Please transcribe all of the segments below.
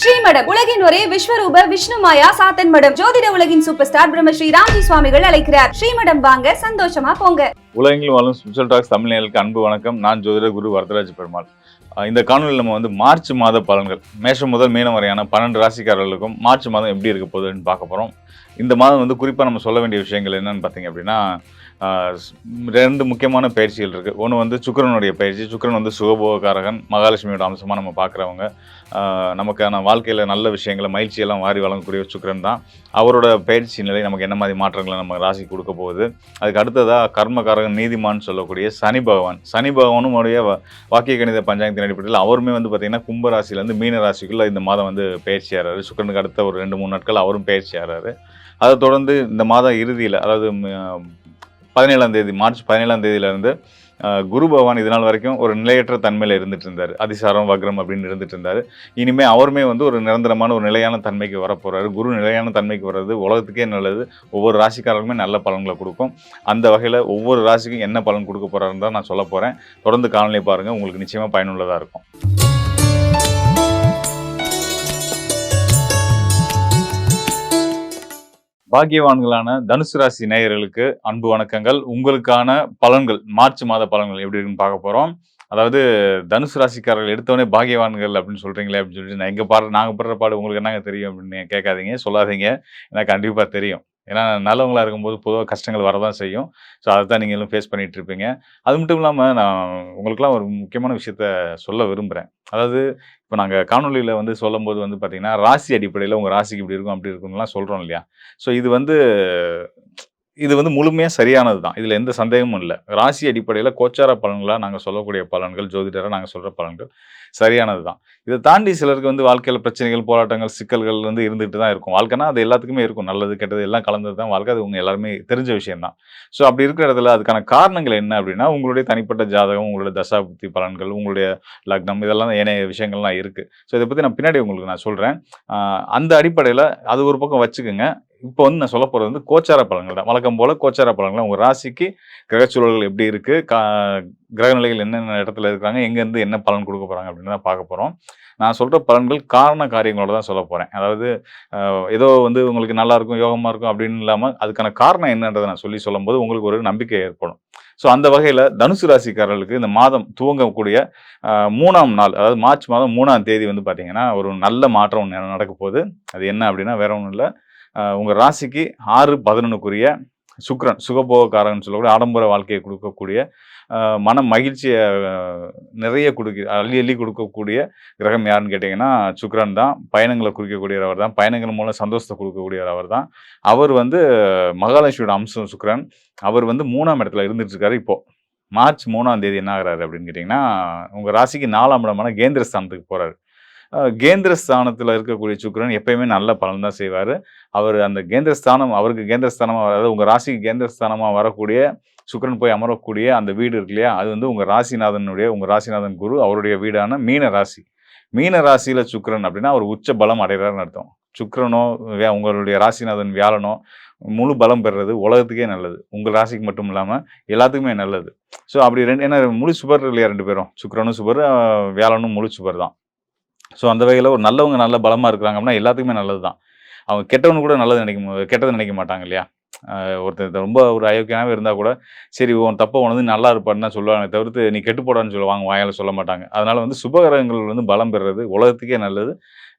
ஸ்ரீமடம் உலகின் ஒரே விஸ்வரூப விஷ்ணுமாயா சாத்தன் மடம். ஜோதிட உலகின் சூப்பர் ஸ்டார் பிரம்மஸ்ரீ ராம்ஜி சுவாமிகள் அழைக்கிறார். ஸ்ரீமடம் வாங்க, சந்தோஷமா போங்க. உலகெங்கிலும் வாழும் ஸ்பிரிச்சுவல் டாக்ஸ் தமிழ்நேயர்களுக்கு அன்பு வணக்கம். நான் ஜோதிட குரு வரதராஜ பெருமாள். இந்த காணொலியில் நம்ம மார்ச் மாத பலன்கள், மேஷம் முதல் மீனம் வரையான 12 ராசிக்காரர்களுக்கும் மார்ச் மாதம் எப்படி இருக்க போகுதுன்னு பார்க்க போகிறோம். இந்த மாதம் குறிப்பாக நம்ம சொல்ல வேண்டிய விஷயங்கள் என்னன்னு பார்த்தீங்க அப்படின்னா, 2 முக்கியமான பயிற்சிகள் இருக்குது. ஒன்று சுக்கிரனுடைய பயிற்சி. சுக்கிரன் சுகபோகக்காரகன், மகாலட்சுமியோட அம்சமாக நம்ம பார்க்குறவங்க. நமக்கான வாழ்க்கையில் நல்ல விஷயங்களை மகிழ்ச்சியெல்லாம் வாரி வழங்கக்கூடிய சுக்கிரன் தான். அவரோட பயிற்சி நிலை நமக்கு என்ன மாதிரி மாற்றங்களை நம்ம ராசி கொடுக்க போகுது. அதுக்கு அடுத்ததாக கர்மகாரகன், நீதிமான் சொல்லக்கூடிய சனி பகவான். சனி பகவானும் உடைய வாக்கிய கணித பஞ்சாங்கத்தின் அடிப்படையில் அவருமே பார்த்திங்கன்னா கும்ப ராசியிலேருந்து மீன ராசிக்குள்ளே இந்த மாதம் பயிற்சி ஆகிறாரு. சுக்கிரனுக்கு அடுத்த ஒரு 2-3 நாட்கள் அவரும் பயிற்சி ஆகிறாரு. அதை தொடர்ந்து இந்த மாதம் இறுதியில், அதாவது 17ஆம் தேதி, மார்ச் 17ஆம் தேதியிலேருந்து குரு பகவான் இது நாள் வரைக்கும் ஒரு நிலையற்ற தன்மையில் இருந்துட்டு இருந்தார். அதிசாரம் வக்ரம் அப்படின்னு இருந்துட்டு இருந்தார். இனிமேல் அவருமே ஒரு நிரந்தரமான ஒரு நிலையான தன்மைக்கு வரப்போகிறாரு. குரு நிலையான தன்மைக்கு வர்றது உலகத்துக்கே நல்லது. ஒவ்வொரு ராசிக்காரர்களுமே நல்ல பலன்களை கொடுக்கும். அந்த வகையில் ஒவ்வொரு ராசிக்கும் என்ன பலன் கொடுக்க போகிறாருன்னு தான் நான் சொல்ல போகிறேன். தொடர்ந்து காணொலியை பாருங்கள், உங்களுக்கு நிச்சயமாக பயனுள்ளதாக இருக்கும். பாக்கியவான்களான தனுசு ராசி நேயர்களுக்கு அன்பு வணக்கங்கள். உங்களுக்கான பலன்கள், மார்ச் மாத பலன்கள் எப்படி இருக்குன்னு பார்க்க போகிறோம். அதாவது தனுசு ராசிக்காரர்கள் எடுத்தோடனே பாக்கியவான்கள் அப்படின்னு சொல்கிறீங்களே அப்படின்னு சொல்லிட்டு நாங்கள் படுற பாடு உங்களுக்கு என்னங்க தெரியும் அப்படின்னு கேட்காதீங்க, சொல்லாதீங்க. எனக்கு கண்டிப்பாக தெரியும். ஏன்னா நல்லவங்களாக இருக்கும்போது பொதுவாக கஷ்டங்கள் வரதான் செய்யும். ஸோ அதை தான் நீங்களும் ஃபேஸ் பண்ணிகிட்டு இருப்பீங்க. அது மட்டும் இல்லாமல் நான் உங்களுக்குலாம் ஒரு முக்கியமான விஷயத்த சொல்ல விரும்புகிறேன். அதாவது இப்போ நாங்கள் காணொலியில் சொல்லும்போது பார்த்தீங்கன்னா, ராசி அடிப்படையில் உங்கள் ராசிக்கு இப்படி இருக்கும் அப்படி இருக்கும்லாம் சொல்கிறோம் இல்லையா. ஸோ இது முழுமையாக சரியானது தான். இதில் எந்த சந்தேகமும் இல்லை. ராசி அடிப்படையில் கோச்சார பலன்களாக நாங்கள் சொல்லக்கூடிய பலன்கள், ஜோதிடராக நாங்கள் சொல்கிற பலன்கள் சரியானது தான். இதை தாண்டி சிலருக்கு வாழ்க்கையில் பிரச்சனைகள், போராட்டங்கள், சிக்கல்கள் இருந்துகிட்டு தான் இருக்கும். வாழ்க்கைனா அது எல்லாத்துக்குமே இருக்கும். நல்லது கெட்டது எல்லாம் கலந்தது தான் வாழ்க்கை. அது எல்லாருமே தெரிஞ்ச விஷயம்தான். ஸோ அப்படி இருக்கிற இடத்துல அதுக்கான காரணங்கள் என்ன அப்படின்னா, உங்களுடைய தனிப்பட்ட ஜாதகம், உங்களுடைய தசாபுத்தி பலன்கள், உங்களுடைய லக்னம், இதெல்லாம் ஏனைய விஷயங்கள்லாம் இருக்குது. ஸோ இதை பற்றி நான் பின்னாடி உங்களுக்கு நான் சொல்கிறேன். அந்த அடிப்படையில் அது ஒரு பக்கம் வச்சுக்கோங்க. இப்போ நான் சொல்ல போகிறது கோச்சார பலன்கள் தான். வழக்கம் போல் கோச்சார பலன்கள், உங்கள் ராசிக்கு கிரகச்சூழல்கள் எப்படி இருக்குது, கிரகநிலைகள் என்னென்ன இடத்துல இருக்கிறாங்க, எங்கேருந்து என்ன பலன் கொடுக்க போகிறாங்க அப்படின்னு தான் பார்க்க போகிறோம். நான் சொல்கிற பலன்கள் காரண காரியங்களோட தான் சொல்ல போகிறேன். அதாவது ஏதோ உங்களுக்கு நல்லா இருக்கும், யோகமாக இருக்கும் அப்படின்னு இல்லாமல் அதுக்கான காரணம் என்னன்றதை நான் சொல்லும்போது உங்களுக்கு ஒரு நம்பிக்கை ஏற்படும். ஸோ அந்த வகையில் தனுசு ராசிக்காரர்களுக்கு இந்த மாதம் துவங்கக்கூடிய 3ஆம் நாள், அதாவது மார்ச் மாதம் 3ஆம் தேதி பார்த்தீங்கன்னா ஒரு நல்ல மாற்றம் நடக்க போகுது. அது என்ன அப்படின்னா வேற ஒன்றும் இல்லை. உங்கள் ராசிக்கு 6-11க்குரிய சுக்கிரன், சுகபோகக்காரன் சொல்லக்கூடிய ஆடம்பர வாழ்க்கையை கொடுக்கக்கூடிய, மன மகிழ்ச்சியை நிறைய அள்ளி அள்ளி கொடுக்கக்கூடிய கிரகம் யாருன்னு கேட்டிங்கன்னா சுக்கிரன் தான். பயணங்களை குறிக்கக்கூடியவர் தான். பயணங்கள் மூலம் சந்தோஷத்தை கொடுக்கக்கூடியவர் அவர் தான். அவர் மகாலட்சுமியோட அம்சம் சுக்கிரன். அவர் 3ஆம் இடத்துல இருந்துட்டு இருக்காரு. இப்போது மார்ச் 3ஆம் தேதி என்ன ஆகிறாரு அப்படின்னு கேட்டிங்கன்னா, உங்கள் ராசிக்கு 4ஆம் இடமான கேந்திரஸ்தானத்துக்கு போகிறாரு. கேந்திரஸ்தானத்தில் இருக்கக்கூடிய சுக்கிரன் எப்பயுமே நல்ல பலன் தான் செய்வார். அவர் அந்த கேந்திரஸ்தானம், அவருக்கு கேந்திரஸ்தானமாக, அதாவது உங்கள் ராசிக்கு கேந்திரஸ்தானமாக வரக்கூடிய சுக்கிரன் போய் அமரக்கூடிய அந்த வீடு இருக்கு இல்லையா, அது உங்கள் ராசிநாதன் குரு, அவருடைய வீடான மீன ராசி. மீன ராசியில் சுக்கிரன் அப்படின்னா அவர் உச்ச பலம் அடைகிறாருன்னு அர்த்தம். சுக்கிரனோ உங்களுடைய ராசிநாதன் வியாழனோ முழு பலம் பெறுறது உலகத்துக்கே நல்லது. உங்கள் ராசிக்கு மட்டும் இல்லாமல் எல்லாத்துக்குமே நல்லது. ஸோ அப்படி ஏன்னா முழு சுபர் இல்லையா, 2 பேரும், சுக்கிரனும் சுபர், வியாழனும் முழு சுபர் தான். ஸோ அந்த வகையில் ஒரு நல்லவங்க நல்ல பலமாக இருக்கிறாங்க அப்படின்னா எல்லாத்துக்குமே நல்லது தான். அவங்க கெட்டவனு கூட கெட்டது நினைக்க மாட்டாங்க இல்லையா. ஒருத்தர் ரொம்ப ஒரு அயோக்கியனாகவே இருந்தால் கூட சரி உன் தப்பை உனது நல்லா இருப்பான்னு தான் சொல்லுவாங்க, தவிர்த்து நீ கெட்டு போடான்னு சொல்லுவாங்க, வாயால் சொல்ல மாட்டாங்க. அதனால் சுபகிரகங்கள் பலம் பெறுறது உலகத்துக்கே நல்லது.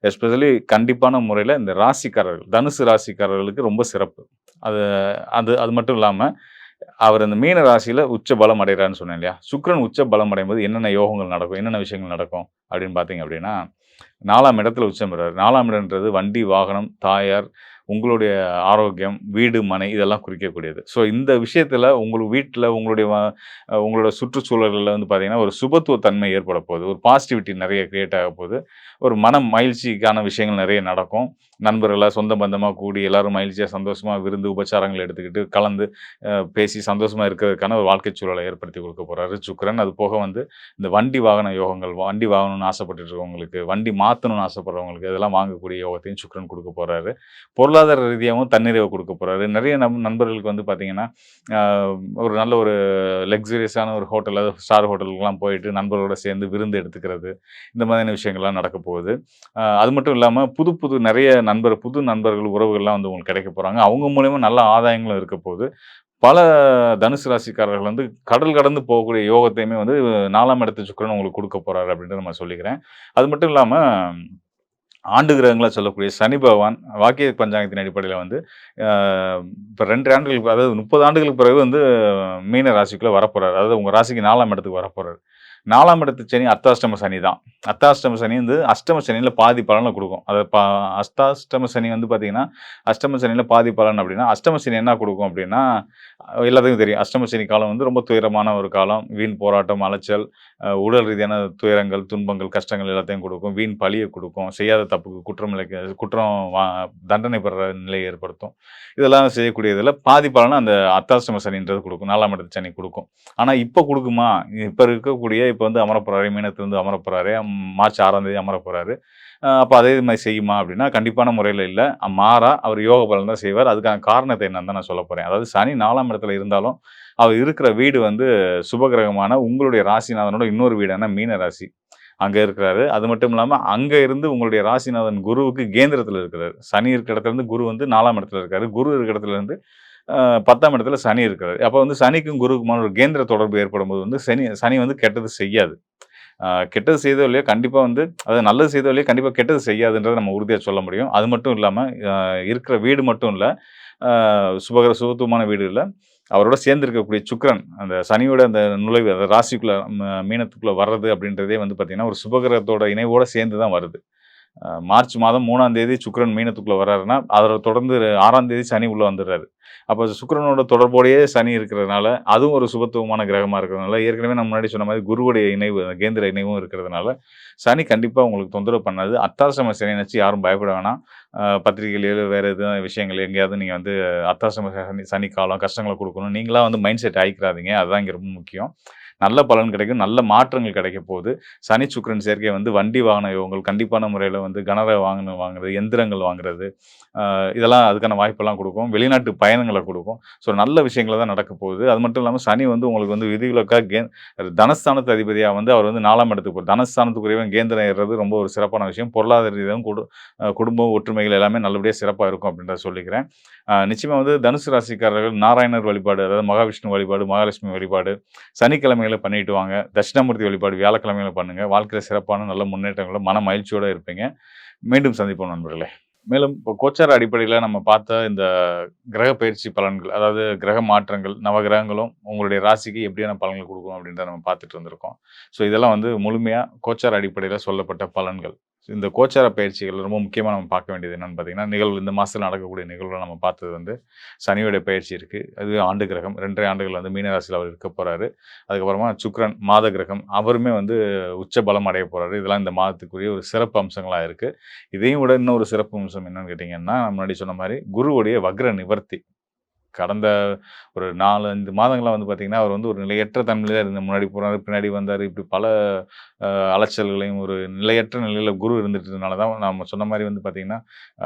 எஸ்பெஷலி கண்டிப்பான முறையில் இந்த ராசிக்காரர்கள், தனுசு ராசிக்காரர்களுக்கு ரொம்ப சிறப்பு. அது அது அது மட்டும் இல்லாமல் அவர் அந்த மீன ராசியில் உச்ச பலம் அடைகிறான்னு சொன்னேன் இல்லையா. சுக்கிரன் உச்ச பலம் அடையும் போது என்னென்ன யோகங்கள் நடக்கும், என்னென்ன விஷயங்கள் நடக்கும் அப்படின்னு பார்த்தீங்க அப்படின்னா, 4ஆம் இடத்துல உச்சம் பெறார். 4ஆம் இடம்ன்றது வண்டி, வாகனம், தாயார், உங்களுடைய ஆரோக்கியம், வீடு, மனை, இதெல்லாம் குறிக்கக்கூடியது. ஸோ இந்த விஷயத்தில் உங்களுக்கு வீட்டில் உங்களோட சுற்றுச்சூழல்களில் பார்த்தீங்கன்னா ஒரு சுபத்துவ தன்மை ஏற்பட போகுது. ஒரு பாசிட்டிவிட்டி நிறைய கிரியேட் ஆக போகுது. ஒரு மன மகிழ்ச்சிக்கான விஷயங்கள் நிறைய நடக்கும். நண்பர்களா, சொந்த பந்தமா கூடி எல்லாரும் மகிழ்ச்சியா, சந்தோஷமா விருந்து, உபச்சாரங்கள் எடுத்துக்கிட்டு கலந்து பேசி சந்தோஷமா இருக்கிறதுக்கான ஒரு வாழ்க்கை சூழலை ஏற்படுத்தி கொடுக்க போறாரு சுக்கிரன். அது போக வந்து இந்த வண்டி வாகன யோகங்கள், வண்டி வாங்கணும்னு ஆசைப்பட்டுட்டு இருக்கவங்களுக்கு, வண்டி மாத்தணும்னு ஆசைப்படுறவங்களுக்கு இதெல்லாம் வாங்கக்கூடிய யோகத்தையும் சுக்கிரன் கொடுக்க போறாரு. பொருளாதார ரீதியாவும் தன்னிறைவு கொடுக்க போறாரு. நிறைய நண்பர்களுக்கு வந்து பார்த்தீங்கன்னா, அ ஒரு நல்ல ஒரு லக்ஸூரியஸான ஒரு ஹோட்டல், அதாவது ஸ்டார் ஹோட்டலுக்குலாம் போயிட்டு நண்பர்களோட சேர்ந்து விருந்து எடுத்துக்கிறது, இந்த மாதிரியான விஷயங்கள்லாம் நடக்க போகுது. அது மட்டும் இல்லாம புது புது நிறைய புது நண்பர்கள், உறவுகள்லாம் வந்து உங்களுக்கு கிடைக்க போறாங்க. அவங்க மூலியமா நல்ல ஆதாயங்களும் இருக்க போகுது. பல தனுசு ராசிக்காரர்கள் வந்து கடல் கடந்து போகக்கூடிய யோகத்தையுமே வந்து 4ஆம் இடத்து சுக்கிரன் உங்களுக்கு குடுக்க போறாரு அப்படின்றத நான் சொல்லிக்கிறேன். அது மட்டும் இல்லாம ஆண்டு கிரகங்களா சொல்லக்கூடிய சனி பகவான் வாக்கிய பஞ்சாங்கத்தின் அடிப்படையில வந்து அ இப்ப 2 ஆண்டுகளுக்கு, அதாவது 30 ஆண்டுகளுக்கு பிறகு வந்து மீன ராசிக்குள்ள வரப்போறாரு. அதாவது உங்க ராசிக்கு 4ஆம் இடத்துக்கு வரப்போறாரு. 4ஆம் இடத்து சனி அர்த்தாஷ்டம சனி தான். அர்த்தாஷ்டம சனி வந்து அஷ்டம சனியில பாதி பலன குடுக்கும். அது அஷ்டாஷ்டம சனி வந்து பார்த்தீங்கன்னா, அஷ்டம சனியில பாதி பலன் அப்படின்னா, அஷ்டம சனி என்ன குடுக்கும் அப்படின்னா, எல்லாத்துக்கும் தெரியும். அஷ்டம சனி காலம் வந்து ரொம்ப துயரமான ஒரு காலம். வீண் போராட்டம், அலைச்சல், உடல் ரீதியான துயரங்கள், துன்பங்கள், கஷ்டங்கள் எல்லாத்தையும் குடுக்கும். வீண் பழிய குடுக்கும். செய்யாத தப்புக்கு குற்றம் தண்டனை பெற நிலையை ஏற்படுத்தும். இதெல்லாம் செய்யக்கூடியதில பாதி பலன அந்த அர்த்தாஷ்டம சனின்றது குடுக்கும். 4ஆம் இடத்து சனி குடுக்கும். ஆனா இப்ப குடுக்குமா? இப்ப இருக்கக்கூடிய இப்ப வந்து அமரப்போறாரு. மீனத்திலிருந்து அமரப்போறாரு. மார்ச் 6ஆம் தேதி அமரப்போறாரு. அப்ப அதே மாரி செய்யுமா அப்படின்னா, கண்டிப்பான முறையில இல்ல. மாறா அவர் யோக பலன் தான் செய்வார். அதுக்கான காரணத்த என்னன்னு தான் நான் சொல்லப் போறேன். அதாவது சனி 4ஆம் இடத்துல இருந்தாலும், அவர் இருக்கிற வீடு வந்து சுபகிரகமான உங்களுடைய ராசிநாதனோட இன்னொரு வீடான மீன ராசி. அங்க இருக்கிறாரு. அது மட்டும் இல்லாம, அங்க இருந்து உங்களுடைய ராசிநாதன் குருவுக்கு கேந்திரத்துல இருக்கிறாரு. சனி இருக்கிற இடத்துல இருந்து குரு வந்து 4ஆம் இடத்துல இருக்காரு. குரு இருக்கிற இடத்துல இருந்து 10ஆம் இடத்துல சனி இருக்கிறாரு. அப்ப வந்து சனிக்கும் குருவுக்குமான ஒரு கேந்திர தொடர்பு ஏற்படும்போது வந்து சனி வந்து கெட்டது செய்யாது. கெட்டது செய்தோ இல்லையோ கண்டிப்பா வந்து, அதாவது நல்லது செய்தோ இல்லையோ கண்டிப்பா கெட்டது செய்யாதுன்றத நம்ம உறுதியா சொல்ல முடியும். அது மட்டும் இல்லாம இருக்கிற வீடு மட்டும் இல்ல, அ சுபத்துவமான வீடு இல்ல. அவரோட சேர்ந்து இருக்கக்கூடிய சுக்கிரன், அந்த சனியோட அந்த நுழைவு, அந்த ராசிக்குள்ள மீனத்துக்குள்ள வர்றது அப்படின்றதே வந்து பார்த்தீங்கன்னா, ஒரு சுபகிரகத்தோட இணைவோட சேர்ந்து தான் வருது. மார்ச் மாதம் 3ஆம் தேதி சுக்கிரன் மீனத்துக்குள்ள வர்றாருன்னா, அத தொடர்ந்து 6ஆம் தேதி சனி உள்ள வந்துர்றாரு. அப்ப சுக்கிரனோட தொடர்போடையே சனி இருக்கிறதுனால, அதுவும் ஒரு சுபத்துவமான கிரகமா இருக்கிறதுனால, ஏற்கனவே நான் முன்னாடி சொன்ன மாரி குருவுடைய இணைவு, கேந்திர இணைவும் இருக்கிறதுனால, சனி கண்டிப்பா உங்களுக்கு தொந்தரவு பண்ணாது. அர்த்தாஷ்டம சனிய நினைச்சு யாரும் பயப்பட வேணாம். பத்திரிகையிலயோ வேற எதுவும் விஷயங்கள் எங்கேயாவது நீங்க வந்து அர்த்தாஷ்டம சனி காலம் கஷ்டங்கள குடுக்கணும். நீங்களா வந்து மைண்ட் செட் ஆயிக்கிறாதீங்க. அதுதான் இங்க ரொம்ப முக்கியம். நல்ல பலன் கிடைக்கும். நல்ல மாற்றங்கள் கிடைக்க போகுது. சனி, சுக்கிரன் சேர்க்கை வந்து வண்டி வாகன யோகங்கள், கண்டிப்பான முறையில வந்து கனரக வாகனம் வாங்குறது, எந்திரங்கள் வாங்குறது, இதெல்லாம் அதுக்கான வாய்ப்பெல்லாம் குடுக்கும். வெளிநாட்டு பயணங்கள குடுக்கும். ஸோ நல்ல விஷயங்கள் தான் நடக்க போகுது. அது மட்டும் இல்லாம சனி வந்து உங்களுக்கு வந்து விதிவிலக்கா தனஸ்தானத்து அதிபதியா வந்து அவர் வந்து 4ஆம் இடத்துக்கு தனஸ்தானத்துக்குரியவன் கேந்திரம் ஏறுறது ரொம்ப ஒரு சிறப்பான விஷயம். பொருளாதார ரீதியாவும் குடும்பம் ஒற்றுமைகள் எல்லாமே நல்லபடியா சிறப்பா இருக்கும் அப்படின்றத சொல்லிக்கிறேன். நிச்சயமா வந்து தனுசு ராசிக்காரர்கள் நாராயணர் வழிபாடு, அதாவது மகாவிஷ்ணு வழிபாடு, மகாலட்சுமி வழிபாடு சனிக்கிழமைகள்ல பண்ணிட்டு வாங்க. தட்சிணாமூர்த்தி வழிபாடு வியாழக்கிழமையில பண்ணுங்க. வாழ்க்கையில சிறப்பான நல்ல முன்னேற்றங்கள மன மகிழ்ச்சியோட இருப்பீங்க. மீண்டும் சந்திப்போம் நண்பர்களே. மேலும் இப்போ கோச்சார அடிப்படையில நம்ம பார்த்த இந்த கிரக பயிற்சி பலன்கள், அதாவது கிரக மாற்றங்கள், நவகிரகங்களும் உங்களுடைய ராசிக்கு எப்படியான பலன்கள் குடுக்கும் அப்படின்றத நம்ம பார்த்துட்டு வந்திருக்கோம். ஸோ இதெல்லாம் வந்து முழுமையா கோச்சார அடிப்படையில சொல்லப்பட்ட பலன்கள். இந்த கோச்சார பயிற்சிகள் ரொம்ப முக்கியமா நம்ம பார்க்க வேண்டியது என்னன்னு பார்த்தீங்கன்னா, நிகழ்வு இந்த மாசத்துல நடக்கக்கூடிய நிகழ்வுல நம்ம பார்த்தது வந்து சனியோட பயிற்சி இருக்கு. அது ஆண்டு கிரகம் 2 1/2 ஆண்டுகள் வந்து மீன ராசியில அவர் இருக்க போறாரு. அதுக்கப்புறமா சுக்கிரன் மாத கிரகம் அவருமே வந்து உச்ச பலம் அடைய போறாரு. இதெல்லாம் இந்த மாதத்துக்குரிய ஒரு சிறப்பு அம்சங்களா இருக்கு. இதையும் விட இன்னொரு சிறப்பு அம்சம் என்னன்னு கேட்டீங்கன்னா, முன்னாடி சொன்ன மாரி குருவுடைய வக்ர நிவர்த்தி. கடந்த ஒரு 4, 5 மாதங்களா வந்து பார்த்தீங்கன்னா, அவர் வந்து ஒரு நிலையற்ற தன்மையில தான் முன்னாடி போனாரு, பின்னாடி வந்தாரு. இப்படி பல அலைச்சல்களையும் ஒரு நிலையற்ற நிலையில குரு இருந்துட்டதுனால தான் நம்ம சொன்ன மாரி வந்து பார்த்தீங்கன்னா,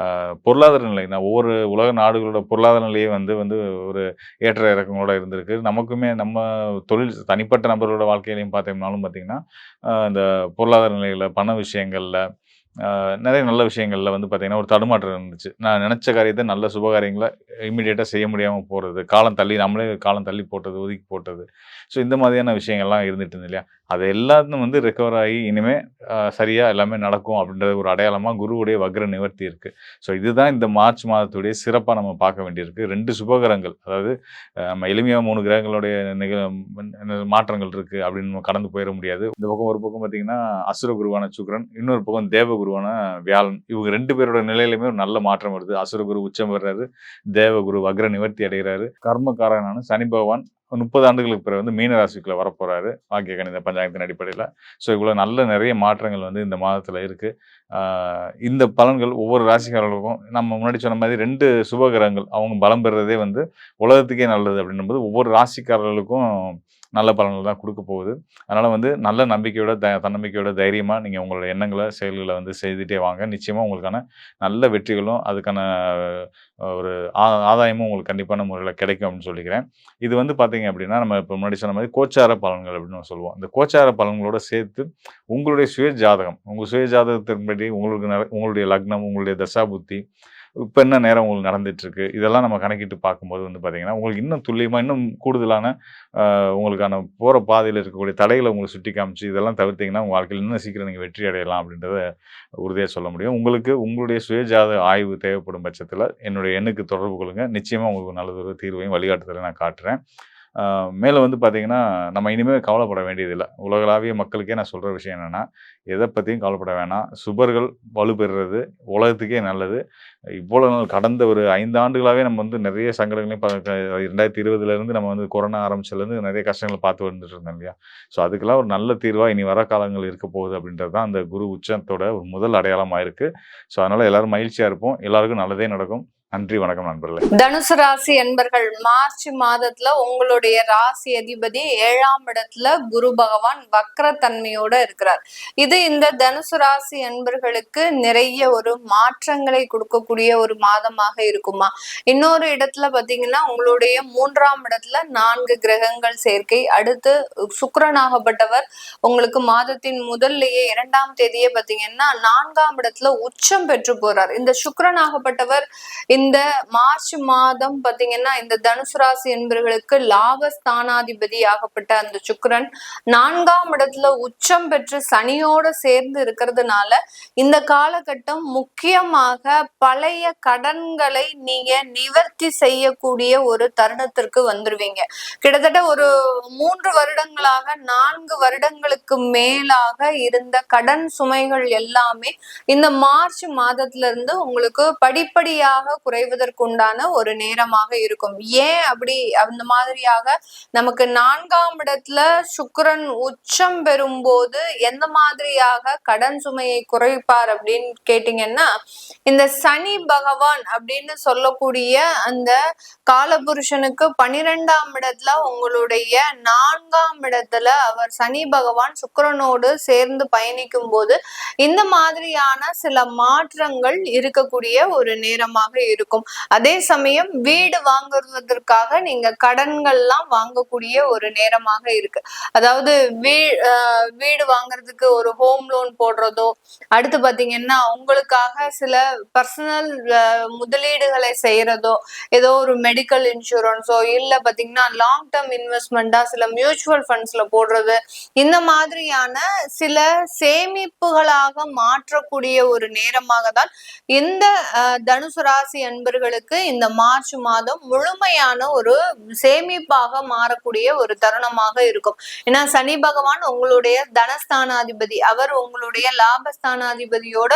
பொருளாதார நிலை ஒவ்வொரு உலக நாடுகளோட பொருளாதார நிலையே வந்து வந்து ஒரு ஏற்ற இறக்கங்களோட இருந்திருக்கு. நமக்குமே நம்ம தொழில் தனிப்பட்ட நபரோட வாழ்க்கையிலயும் பார்த்தோம்னாலும் பார்த்தீங்கன்னா, இந்த பொருளாதார நிலையில, பண விஷயங்கள்ல நெறைய நல்ல விஷயங்கள்ல வந்து பார்த்தீங்கன்னா, ஒரு தடுமாற்றம் இருந்துச்சு. நான் நெனச்ச காரியத்த நல்ல சுபகாரியங்கள இமிடியேட்டா செய்ய முடியாம போறது. நம்மளே காலம் தள்ளி போட்டது, ஒதுக்கி போட்டது. ஸோ இந்த மாதிரியான விஷயங்கள்லாம் இருந்துட்டு இருந்தது இல்லையா? அது எல்லாத்தும் வந்து ரெக்கவர் ஆகி இனிமே சரியா எல்லாமே நடக்கும் அப்படின்றது ஒரு அடையாளமா குருவுடைய வக்ர நிவர்த்தி இருக்கு. ஸோ இதுதான் இந்த மார்ச் மாதத்துடைய சிறப்பா நம்ம பார்க்க வேண்டியிருக்கு. 2 சுபகிரகங்கள், அதாவது நம்ம எளிமையா 3 கிரகங்களுடைய மாற்றங்கள் இருக்கு அப்படின்னு நம்ம கடந்து போயிற முடியாது. இந்த பக்கம் ஒரு பக்கம் பார்த்தீங்கன்னா, அசுர குருவான சுக்கிரன், இன்னொரு பக்கம் தேவ குருவான குருவான வியாழன், இவங்க 2 பேரோட நிலையிலுமே ஒரு நல்ல மாற்றம் வருது. அசுரகுரு உச்சம் பெறுறாரு, தேவகுரு வக்ர நிவர்த்தி அடைகிறாரு. கர்மகாரகனான சனி பகவான் 30 ஆண்டுகளுக்கு பிறகு வந்து மீன ராசிக்குள்ள வரப்போறாரு, வாக்கிய கணித பஞ்சாங்கத்தின் அடிப்படையில. ஸோ இவ்வளோ நல்ல நிறைய மாற்றங்கள் வந்து இந்த மாதத்துல இருக்கு. இந்த பலன்கள் ஒவ்வொரு ராசிக்காரர்களுக்கும் நம்ம முன்னாடி சொன்ன மாதிரி 2 சுபகிரகங்கள் அவங்க பலம் பெறுறதே வந்து உலகத்துக்கே நல்லது அப்படின்னும்போது, ஒவ்வொரு ராசிக்காரர்களுக்கும் நல்ல பலன்கள் தான் குடுக்க போகுது. அதனால வந்து நல்ல நம்பிக்கையோட, தன்னம்பிக்கையோட, தைரியமா நீங்க உங்களோட எண்ணங்கள, செயல்கள வந்து செய்துட்டே வாங்க. நிச்சயமா உங்களுக்கான நல்ல வெற்றிகளும், அதுக்கான ஒரு ஆதாயமும் உங்களுக்கு கண்டிப்பான முறையில கிடைக்கும் அப்படின்னு சொல்லிக்கிறேன். இது வந்து பார்த்தீங்க அப்படின்னா, நம்ம இப்ப முன்னாடி சொன்ன மாரி கோச்சார பலன்கள் அப்படின்னு நம்ம சொல்லுவோம். இந்த கோச்சார பலன்களோட சேர்த்து உங்களுடைய சுய ஜாதகம், உங்க சுய ஜாதகத்தின்படி உங்களுக்கு உங்களுடைய லக்னம், உங்களுடைய தசாபுத்தி, இப்ப என்ன நேரம் உங்களுக்கு நடந்துட்டு இருக்கு, இதெல்லாம் நம்ம கணக்கிட்டு பார்க்கும்போது வந்து பார்த்தீங்கன்னா, உங்களுக்கு இன்னும் துல்லியமா, இன்னும் கூடுதலான உங்களுக்கான போற பாதையில இருக்கக்கூடிய தடைகள உங்களுக்கு சுட்டி காமிச்சு, இதெல்லாம் தவிர்த்தீங்கன்னா, உங்க வாழ்க்கையில இன்னும் சீக்கிரம் நீங்க வெற்றி அடையலாம் அப்படின்றத உறுதியா சொல்ல முடியும். உங்களுக்கு உங்களுடைய சுயஜாத ஆய்வு தேவைப்படும் பட்சத்தில, என்னுடைய எண்ணுக்கு தொடர்பு கொள்ளுங்க. நிச்சயமா உங்களுக்கு நல்லதொரு தீர்வையும், வழிகாட்டுதலையும் நான் காட்டுறேன். மேலும் வந்து பார்த்தீங்கன்னா, நம்ம இனிமே கவலைப்பட வேண்டியதில்ல. உலகளாவிய மக்களுக்கே நான் சொல்ற விஷயம் என்னன்னா, எத பத்தியும் கவலைப்பட வேணாம். சுபர்கள் வலுப்பெறுறது உலகத்துக்கே நல்லது. இவ்வளோ நாள் கடந்த ஒரு 5 ஆண்டுகளாவே நம்ம வந்து நிறைய சங்கடங்களையும் 2020லேருந்து நம்ம வந்து கொரோனா ஆரம்பிச்சதுலேருந்து நிறைய கஷ்டங்கள பார்த்து வந்துட்டு இருந்தோம் இல்லையா? ஸோ அதுக்கெல்லாம் ஒரு நல்ல தீர்வா இனி வர காலங்கள் இருக்க போகுது அப்படின்றது தான் அந்த குரு உச்சத்தோட ஒரு முதல் அடையாளமா இருக்கு. ஸோ அதனால எல்லாரும் மகிழ்ச்சியா இருப்போம். எல்லாருக்கும் நல்லதே நடக்கும். நன்றி, வணக்கம் நண்பர்களே. தனுசு ராசி என்பர்கள் மார்ச் மாதத்துல உங்களுடைய ராசி அதிபதி 7ஆம் இடத்துல குரு பகவான் வக்ரத்தன்மையோட இருக்கிறார். இது இந்த தனுசு ராசி என்பர்களுக்கு நிறைய ஒரு மாற்றங்களை கொடுக்கக்கூடிய ஒரு மாதமாக இருக்குமா? இன்னொரு இடத்துல பாத்தீங்கன்னா, உங்களுடைய 3ஆம் இடத்துல 4 கிரகங்கள் சேர்க்கை. அடுத்து சுக்கிரனாகப்பட்டவர் உங்களுக்கு மாதத்தின் முதல்லையே 2ஆம் தேதியே பாத்தீங்கன்னா 4ஆம் இடத்துல உச்சம் பெற்று போறார். இந்த சுக்கிரனாகப்பட்டவர் இந்த மார்ச் மாதம் பாத்தீங்கன்னா, இந்த தனுசு ராசி என்பவர்களுக்கு லாபஸ்தானாதிபதி ஆகப்பட்ட அந்த சுக்கிரன் 4ஆம் இடத்துல உச்சம் பெற்று சனியோட சேர்ந்து இருக்கிறதுனால இந்த காலகட்டம் முக்கியமாக பழைய கடன்களை நீங்க நிவர்த்தி செய்யக்கூடிய ஒரு தருணத்திற்கு வந்துருவீங்க. கிட்டத்தட்ட ஒரு 3 வருடங்களாக 4 வருடங்களுக்கு மேலாக இருந்த கடன் சுமைகள் எல்லாமே இந்த மார்ச் மாதத்துல இருந்து உங்களுக்கு படிப்படியாக குறைவதற்குண்டான ஒரு நேரமாக இருக்கும். ஏன் அப்படி அந்த மாதிரியாக நமக்கு 4ஆம் இடத்துல சுக்கிரன் உச்சம் பெறும்போது எந்த மாதிரியாக கடன் சுமையை குறைப்பார் அப்படின்னு கேட்டீங்கன்னா, இந்த சனி பகவான் அப்படின்னு சொல்லக்கூடிய அந்த காலபுருஷனுக்கு 12ஆம் இடத்துல உங்களுடைய 4ஆம் இடத்துல அவர் சனி பகவான் சுக்கிரனோடு சேர்ந்து பயணிக்கும் போது இந்த மாதிரியான சில மாற்றங்கள் இருக்கக்கூடிய ஒரு நேரமாக இருக்கும். அதே சமயம் வீடு வாங்குவதற்காக நீங்க கடன்கள்லாம் வாங்கக்கூடிய ஒரு நேரமாக இருக்கு. அதாவது வீடு வாங்குறதுக்கு ஒரு ஹோம் லோன் போடுறதோ, அடுத்து பாத்தீங்கன்னா உங்களுக்காக சில பர்சனல் முதலீடுகளை செய்யறதோ, ஏதோ ஒரு மெடிக்கல் இன்சூரன்ஸோ, இல்ல பாத்தீங்கன்னா லாங் டேர்ம் இன்வெஸ்ட்மெண்டா சில மியூச்சுவல் ஃபண்ட்ஸ்ல போடுறது, இந்த மாதிரியான சில சேமிப்புகளாக மாற்றக்கூடிய ஒரு நேரமாக தான் இந்த தனுசு ராசி அன்பர்களுக்கு இந்த மார்ச் மாதம் முழுமையான ஒரு சேமிப்பாக மாறக்கூடிய ஒரு தருணமாக இருக்கும். ஏன்னா சனி பகவான் உங்களுடைய தனஸ்தானாதிபதி, அவர் உங்களுடைய லாபஸ்தானாதிபதியோட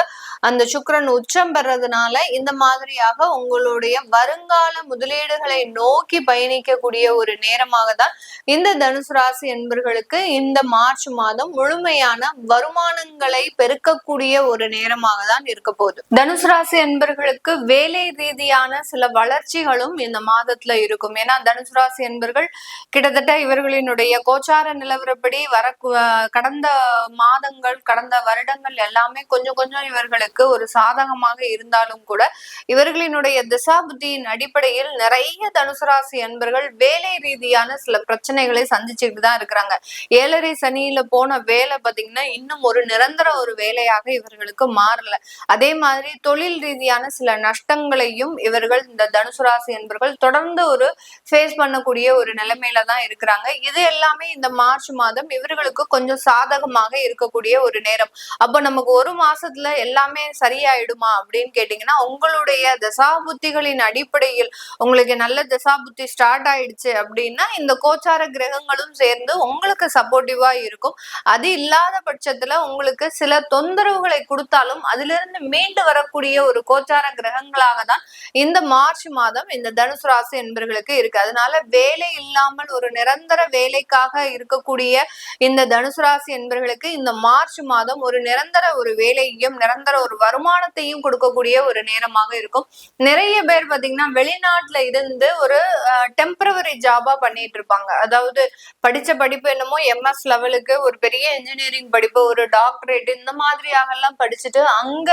அந்த சுக்கிரன் உச்சம் பெறதுனால இந்த மாதிரியாக உங்களுடைய வருங்கால முதலீடுகளை நோக்கி பயணிக்கக்கூடிய ஒரு நேரமாக தான் இந்த தனுசு ராசி என்பர்களுக்கு இந்த மார்ச் மாதம் முழுமையான வருமானங்களை பெருக்கக்கூடிய ஒரு நேரமாக தான் இருக்க போகுது. தனுசு ராசி என்பர்களுக்கு வேலை ரீதியான சில வளர்ச்சிகளும் இந்த மாதத்துல இருக்கும். ஏன்னா தனுசு ராசி என்பர்கள் கிட்டத்தட்ட இவர்களினுடைய கோச்சார நிலவரப்படி கடந்த மாதங்கள், கடந்த வருடங்கள் எல்லாமே கொஞ்சம் கொஞ்சம் இவர்களுக்கு ஒரு சாதகமாக இருந்தாலும் கூட இவர்களினுடைய திசாபுத்தியின் அடிப்படையில் நிறைய தனுசு ராசி என்பர்கள் வேலை ரீதியான சில பிரச்சனைகளை சந்திச்சுட்டு தான் இருக்கிறாங்க. 7.5 சனியில போன வேலை பாத்தீங்கன்னா இன்னும் ஒரு நிரந்தர ஒரு வேலையாக இவர்களுக்கு மாறல. அதே மாதிரி தொழில் ரீதியான சில நஷ்டங்களை பிரச்சனைகளையும் இவர்கள் இந்த தனுசு ராசி என்பர்கள் தொடர்ந்து ஒரு ஃபேஸ் பண்ணக்கூடிய ஒரு நிலைமையில தான் இருக்கிறாங்க. இது எல்லாமே இந்த மார்ச் மாதம் இவர்களுக்கு கொஞ்சம் சாதகமாக இருக்கக்கூடிய ஒரு நேரம். அப்ப நமக்கு ஒரு மாசத்துல எல்லாமே சரியாயிடுமா அப்படின்னு கேட்டீங்கன்னா, உங்களுடைய தசாபுத்திகளின் அடிப்படையில் உங்களுக்கு நல்ல தசாபுத்தி ஸ்டார்ட் ஆயிடுச்சு அப்படின்னா இந்த கோச்சார கிரகங்களும் சேர்ந்து உங்களுக்கு சப்போர்ட்டிவா இருக்கும். அது இல்லாத பட்சத்துல உங்களுக்கு சில தொந்தரவுகளை கொடுத்தாலும் அதிலிருந்து மீண்டு வரக்கூடிய ஒரு கோச்சார கிரகங்களாக தான் இந்த மார்ச் மாதம் இந்த தனுசு ராசி என்பர்களுக்கு இருக்கு. அதனால வேலை இல்லாமல் ஒரு நிரந்தர வேலைக்காக இருக்கக்கூடிய இந்த தனுசு ராசி என்பர்களுக்கு இந்த மார்ச் மாதம் ஒரு நிரந்தர ஒரு வேலையையும் நிரந்தர ஒரு வருமானத்தையும் கொடுக்கக்கூடிய ஒரு நேரமாக இருக்கும். நிறைய பேர் பாத்தீங்கன்னா வெளிநாட்டுல இருந்து ஒரு டெம்பரவரி ஜாபா பண்ணிட்டு இருப்பாங்க. அதாவது படிச்ச படிப்பு என்னமோ எம்எஸ் லெவலுக்கு ஒரு பெரிய இன்ஜினியரிங் படிப்பு, ஒரு டாக்டரேட் இந்த மாதிரியாக எல்லாம் படிச்சுட்டு அங்க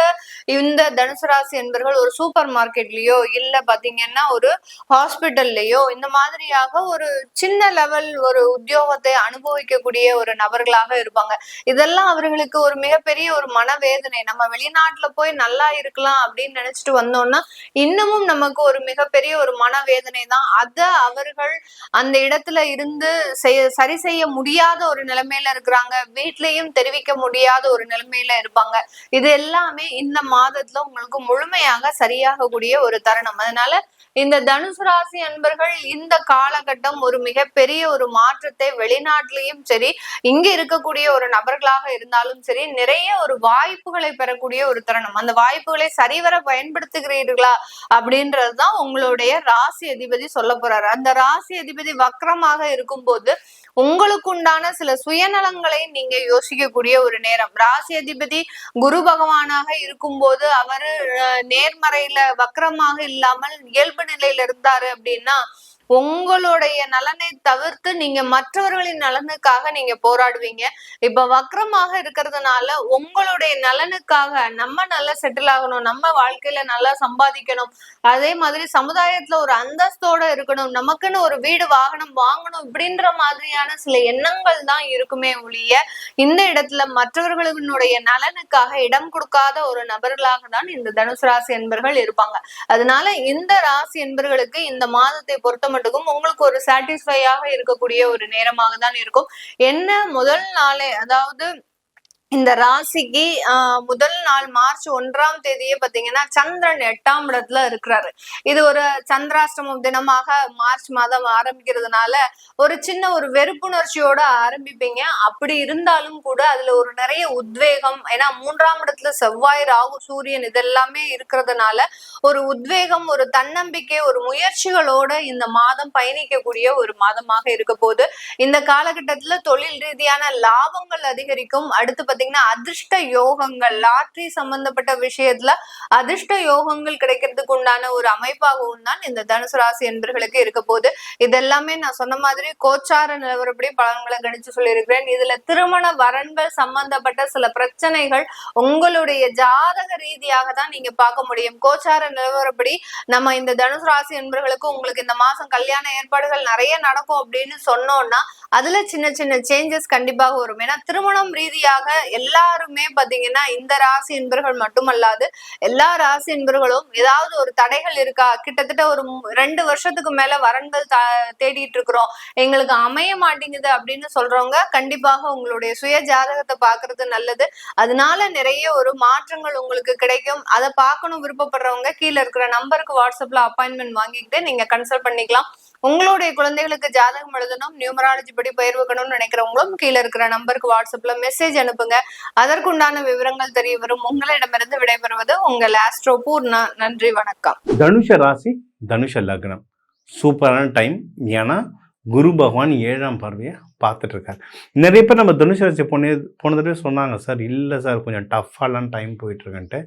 இந்த தனுசு ராசி என்பர்கள் ஒரு சூப்பர் மார்க்கெட்லயோ இல்ல பாத்தீங்கன்னா ஒரு ஹாஸ்பிட்டல்லையோ இந்த மாதிரியாக ஒரு சின்ன லெவல் ஒரு உத்தியோகத்தை அனுபவிக்கக்கூடிய ஒரு நபர்களாக இருப்பாங்க. இதெல்லாம் அவர்களுக்கு ஒரு மிகப்பெரிய ஒரு மனவேதனை. நம்ம வெளிநாட்டுல போய் நல்லா இருக்கலாம் அப்படின்னு நினைச்சிட்டு வந்தோம்னா இன்னமும் நமக்கு ஒரு மிகப்பெரிய ஒரு மனவேதனை தான். அத அவர்கள் அந்த இடத்துல இருந்து சரி செய்ய முடியாத ஒரு நிலைமையில இருக்கிறாங்க. வீட்லயும் தெரிவிக்க முடியாத ஒரு நிலைமையில இருப்பாங்க. இது எல்லாமே இந்த மாதத்துல உங்களுக்கு முழுமையாக சரியாகக்கூடிய ஒரு தருணம். அதனால இந்த தனுசு ராசி அன்பர்கள் இந்த காலகட்டம் ஒரு மிகப்பெரிய ஒரு மாற்றத்தை வெளிநாட்டிலையும் சரி இங்க இருக்கக்கூடிய ஒரு நபர்களாக இருந்தாலும் சரி நிறைய ஒரு வாய்ப்புகளை பெறக்கூடிய ஒரு தருணம். அந்த வாய்ப்புகளை சரிவர பயன்படுத்துகிறீர்களா அப்படின்றதுதான் உங்களுடைய ராசி அதிபதி சொல்ல போறாரு. அந்த ராசி அதிபதி வக்ரமாக இருக்கும்போது உங்களுக்குண்டான சில சுயநலங்களை நீங்க யோசிக்கக்கூடிய ஒரு நேரம். ராசி அதிபதி குரு பகவானாக இருக்கும்போது அவரு நேர்மறையில வக்ரமாக இல்லாமல் இயல்பு நிலையில இருந்தாரு அப்படின்னா உங்களுடைய நலனை தவிர்த்து நீங்க மற்றவர்களின் நலனுக்காக நீங்க போராடுவீங்க. இப்ப வக்ரமாக இருக்கிறதுனால உங்களுடைய நலனுக்காக நம்ம நல்லா செட்டில் ஆகணும், நம்ம வாழ்க்கையில நல்லா சம்பாதிக்கணும், அதே மாதிரி சமுதாயத்துல ஒரு அந்தஸ்தோட இருக்கணும், நமக்குன்னு ஒரு வீடு வாகனம் வாங்கணும் இப்படின்ற மாதிரியான சில எண்ணங்கள் தான் இருக்குமே ஒழிய இந்த இடத்துல மற்றவர்களுடைய நலனுக்காக இடம் கொடுக்காத ஒரு நபர்களாக தான் இந்த தனுசு ராசி என்பர்கள் இருப்பாங்க. அதனால இந்த ராசி என்பர்களுக்கு இந்த மாதத்தை பொறுத்த உங்களுக்கு ஒரு சாட்டிஸ்ஃபையாக இருக்கக்கூடிய ஒரு நேரமாக தான் இருக்கும். என்ன முதல் நாளே அதாவது இந்த ராசிக்கு முதல் நாள் மார்ச் 1ஆம் தேதியே பாத்தீங்கன்னா சந்திரன் 8ஆம் இடத்துல இருக்கிறாரு. இது ஒரு சந்திராஷ்டமம் தினமாக மார்ச் மாதம் ஆரம்பிக்கிறதுனால ஒரு சின்ன ஒரு வெறுப்புணர்ச்சியோட ஆரம்பிப்பீங்க. அப்படி இருந்தாலும் கூட அதுல ஒரு நிறைய உத்வேகம், ஏன்னா 3ஆம் இடத்துல செவ்வாய் ராகு சூரியன் இதெல்லாமே இருக்கிறதுனால ஒரு உத்வேகம், ஒரு தன்னம்பிக்கை, ஒரு முயற்சிகளோட இந்த மாதம் பயணிக்கக்கூடிய ஒரு மாதமாக இருக்க போது. இந்த காலகட்டத்துல தொழில் ரீதியான லாபங்கள் அதிகரிக்கும். அடுத்து அதிர்ஷ்ட யோகங்கள், லாட்டரி சம்பந்தப்பட்ட விஷயத்துல அதிர்ஷ்ட யோகங்கள் கிடைக்கிறதுக்கு உண்டான ஒரு அமைப்பாகவும் தான் இந்த தனுசு ராசி என்பர்களுக்கு இருக்க போது. இதெல்லாமே நான் சொன்ன மாதிரி கோச்சார நிலவரப்படி பலன்களை கணிச்சு சொல்லியிருக்கிறேன். இதுல திருமண வரன்கள் சம்பந்தப்பட்ட சில பிரச்சனைகள் உங்களுடைய ஜாதக ரீதியாக தான் நீங்க பார்க்க முடியும். கோச்சார நிலவரப்படி நம்ம இந்த தனுசு ராசி என்பர்களுக்கு உங்களுக்கு இந்த மாசம் கல்யாண ஏற்பாடுகள் நிறைய நடக்கும் அப்படின்னு சொன்னோம்னா அதுல சின்ன சின்ன சேஞ்சஸ் கண்டிப்பாக வரும். ஏன்னா திருமணம் ரீதியாக எல்லாருமே பாத்தீங்கன்னா இந்த ராசி என்பர்கள் மட்டுமல்லாது எல்லா ராசி என்பர்களும் ஏதாவது ஒரு தடைகள் இருக்கா, கிட்டத்தட்ட ஒரு 2 வருஷத்துக்கு மேல வரன்கள் தேடிட்டு இருக்கிறோம், எங்களுக்கு அமைய மாட்டேங்குது அப்படின்னு சொல்றவங்க கண்டிப்பாக உங்களுடைய சுய ஜாதகத்தை பாக்குறது நல்லது. அதனால நிறைய ஒரு மாற்றங்கள் உங்களுக்கு கிடைக்கும். அதை பார்க்கணும் விருப்பப்படுறவங்க கீழே இருக்கிற நம்பருக்கு வாட்ஸ்அப்ல அப்பாயின்மெண்ட் வாங்கிக்கிட்டு நீங்க கன்சல்ட் பண்ணிக்கலாம். உங்களுடைய குழந்தைகளுக்கு ஜாதகம் எழுதணும், நியூமராலஜி படி பயிர் வைக்கணும்னு நினைக்கிறவங்களும் கீழே இருக்கிற நம்பருக்கு வாட்ஸ்அப்ல மெசேஜ் அனுப்புங்க. அதற்குண்டான விவரங்கள் தெரிய வரும். உங்களிடமிருந்து விடைபெறுவது உங்கள் ஆஸ்ட்ரோ பூர்ணா. நன்றி, வணக்கம். தனுஷ ராசி, தனுஷ லக்னம் சூப்பரான டைம். ஏன்னா குரு பகவான் 7ஆம் பார்வையை பார்த்துட்டு இருக்காரு. நிறைய பேர் நம்ம தனுஷ ராசி போன தடவை சொன்னாங்க, சார் இல்லை சார் கொஞ்சம் டஃப்பாலாம் டைம் போயிட்டுருக்குன்ட்டு.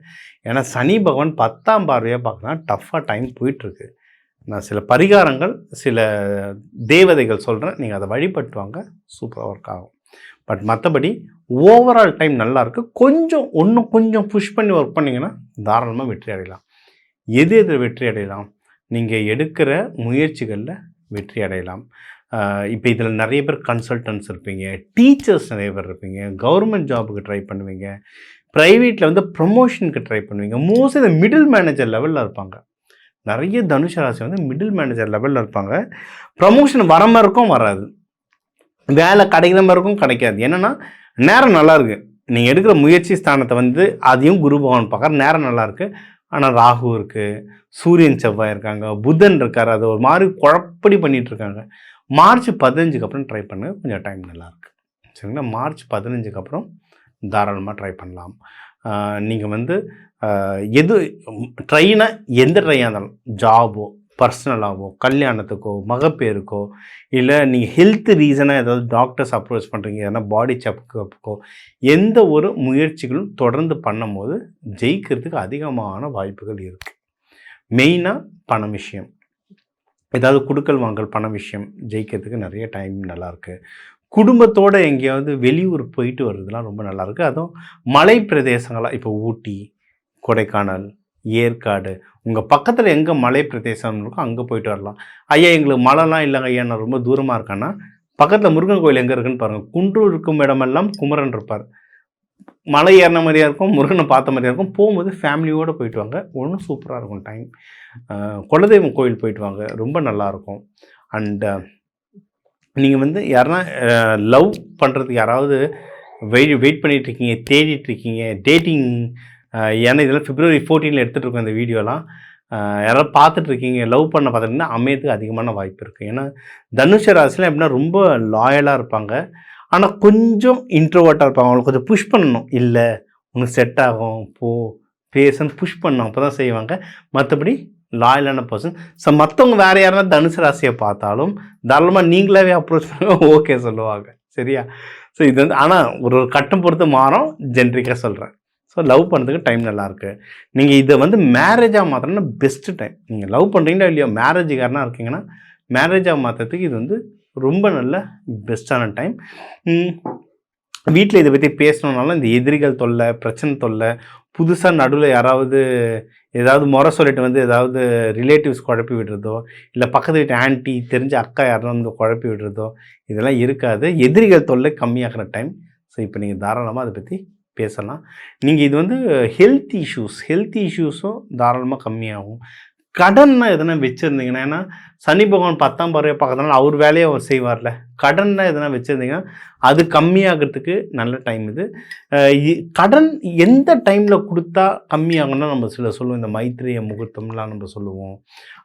ஏன்னா சனி பகவான் 10ஆம் பார்வையாக பார்க்கலாம், டஃப்பாக டைம் போயிட்டுருக்கு. நான் சில பரிகாரங்கள், சில தேவதைகள் சொல்கிறேன், நீங்கள் அதை வழிபட்டு வாங்க, சூப்பராக ஒர்க் ஆகும். பட் மற்றபடி ஓவரால் டைம் நல்லாயிருக்கு. இன்னும் கொஞ்சம் புஷ் பண்ணி ஒர்க் பண்ணிங்கன்னா தாராளமாக வெற்றி அடையலாம். எது வெற்றி அடையலாம்? நீங்கள் எடுக்கிற முயற்சிகளில் வெற்றி அடையலாம். இப்போ இதில் நிறைய பேர் கன்சல்டன்ட்ஸ் இருப்பீங்க, டீச்சர்ஸ் நிறைய பேர் இருப்பீங்க, கவர்மெண்ட் ஜாபுக்கு ட்ரை பண்ணுவீங்க, ப்ரைவேட்டில் ப்ரமோஷனுக்கு ட்ரை பண்ணுவீங்க. மோஸ்ட்லி இந்த மிடில் மேனேஜர் லெவலில் இருப்பாங்க. நிறைய தனுஷ ராசி வந்து மிடில் மேனேஜர் லெவலில் இருப்பாங்க. ப்ரமோஷன் வர மாதிரி இருக்கும், வராது. வேலை கிடைக்கிற மாதிரி இருக்கும், கிடைக்காது. என்னென்னா நேரம் நல்லா இருக்குது, நீங்கள் எடுக்கிற முயற்சி ஸ்தானத்தை வந்து அதையும் குரு பகவான் பார்க்குற, நேரம் நல்லா இருக்குது. ஆனால் ராகு இருக்குது, சூரியன் செவ்வாய் இருக்காங்க, புதன் இருக்கார், அது ஒரு மாதிரி குழப்படி பண்ணிகிட்டு இருக்காங்க. மார்ச் 15க்கு அப்புறம் ட்ரை பண்ண கொஞ்சம் டைம் நல்லாயிருக்கு. சரிங்களா? மார்ச் 15க்கு அப்புறம் தாராளமாக ட்ரை பண்ணலாம். நீங்கள் வந்து எது ட்ரைனா எந்த ட்ரையாக இருந்தாலும், ஜாபோ, பர்சனலாகவோ, கல்யாணத்துக்கோ, மகப்பேருக்கோ, இல்லை நீங்கள் ஹெல்த் ரீசனாக ஏதாவது டாக்டர்ஸ் அப்ரோச் பண்ணுறீங்க, எதனா பாடி செக்கப்புக்கோ, எந்த ஒரு முயற்சிகளும் தொடர்ந்து பண்ணும் போது ஜெயிக்கிறதுக்கு அதிகமான வாய்ப்புகள் இருக்குது. மெயினாக பண விஷயம், ஏதாவது குடுக்கல் வாங்கல் பண விஷயம் ஜெயிக்கிறதுக்கு நிறைய டைம் நல்லாயிருக்கு. குடும்பத்தோடு எங்கேயாவது வெளியூர் போயிட்டு வர்றதுலாம் ரொம்ப நல்லாயிருக்கு. அதுவும் மலை பிரதேசங்களாக இப்போ ஊட்டி, கொடைக்கானல், ஏற்காடு, உங்கள் பக்கத்தில் எங்கே மலை பிரதேசம் இருக்கோ அங்கே போயிட்டு வரலாம். ஐயா எங்களுக்கு மழைலாம் இல்லைங்க ஐயா, நான் ரொம்ப தூரமாக இருக்கேன்னா பக்கத்தில் முருகன் கோயில் எங்கே இருக்குன்னு பாருங்கள். குன்று இருக்கும் இடமெல்லாம் குமரன் இருப்பார். மலை ஏறின மாதிரியாக இருக்கும், முருகனை பார்த்த மாதிரியாக இருக்கும். போகும்போது ஃபேமிலியோடு போயிட்டு வாங்க, ஒன்றும் சூப்பராக இருக்கும் டைம். குலதெய்வம் கோயில் போயிட்டு வாங்க, ரொம்ப நல்லாயிருக்கும். அண்டு நீங்கள் வந்து யாருன்னா லவ் பண்ணுறதுக்கு யாராவது வெயிட் பண்ணிகிட்ருக்கீங்க, தேடிட்டுருக்கீங்க, டேட்டிங், ஏன்னா இதெல்லாம் February 14 எடுத்துகிட்டு இருக்கோம் இந்த வீடியோலாம். யாராவது பார்த்துட்ருக்கீங்க, லவ் பண்ண பார்த்துட்டிங்கன்னா அமையத்துக்கு அதிகமான வாய்ப்பு இருக்குது. ஏன்னா தனுஷ ராசிலாம் எப்படின்னா ரொம்ப லாயலாக இருப்பாங்க, ஆனால் கொஞ்சம் இன்ட்ரோவர்ட்டாக இருப்பாங்க. அவங்களுக்கு கொஞ்சம் புஷ் பண்ணணும், இல்லை உனக்கு செட் ஆகும் போ பேசுன்னு புஷ் பண்ணணும், அப்போ தான் செய்வாங்க. மற்றபடி லாயலான பர்சன். ஸோ மற்றவங்க வேறு யாருன்னா தனுசு ராசியை பார்த்தாலும் தாராளமாக நீங்களாவே அப்ரோச் பண்ணுங்க, ஓகே சொல்லுவாங்க. சரியா? ஸோ இது வந்து ஆனால் ஒரு கட்டம் பொறுத்து மாறும், ஜென்ரிக்காக சொல்கிறேன். ஸோ லவ் பண்ணுறதுக்கு டைம் நல்லாயிருக்கு. நீங்கள் இதை வந்து மேரேஜாக மாற்றணும்னா பெஸ்ட்டு டைம். நீங்கள் லவ் பண்ணுறீங்களா இல்லையோ, மேரேஜுக்காரனாக இருக்கீங்கன்னா மேரேஜாக மாற்றுறதுக்கு இது வந்து ரொம்ப நல்ல பெஸ்ட்டான டைம். வீட்டில் இதை பற்றி பேசணுன்னாலும் இந்த எதிரிகள் தொல்லை, பிரச்சனை தொல்லை, புதுசாக நடுவில் யாராவது ஏதாவது முறை சொல்லிட்டு வந்து ஏதாவது ரிலேட்டிவ்ஸ் குழப்பி விடுறதோ, இல்லை பக்கத்து வீட்டு ஆன்ட்டி தெரிஞ்ச அக்கா யாரும் வந்து குழப்பி விடுறதோ, இதெல்லாம் இருக்காது. எதிரிகள் தொல்லை கம்மியாகிற டைம். ஸோ இப்போ நீங்கள் தாராளமாக அதை பற்றி பேசலாம். நீங்கள் இது வந்து ஹெல்த் இஷ்யூஸும் தாராளமாக கம்மியாகும். கடன்னா எதனா வச்சுருந்தீங்கன்னா, ஏன்னா சனி பகவான் 10ஆம் பார்வையை பார்க்கறதுனால அவர் வேலையை அவர் செய்வார்ல, கடன்னா எதனா வச்சுருந்தீங்கன்னா அது கம்மியாகிறதுக்கு நல்ல டைம் இது. கடன் எந்த டைமில் கொடுத்தா கம்மியாகும்னா நம்ம சொல்லுவோம், இந்த மைத்திரிய முகூர்த்தம்லாம் நம்ம சொல்லுவோம்.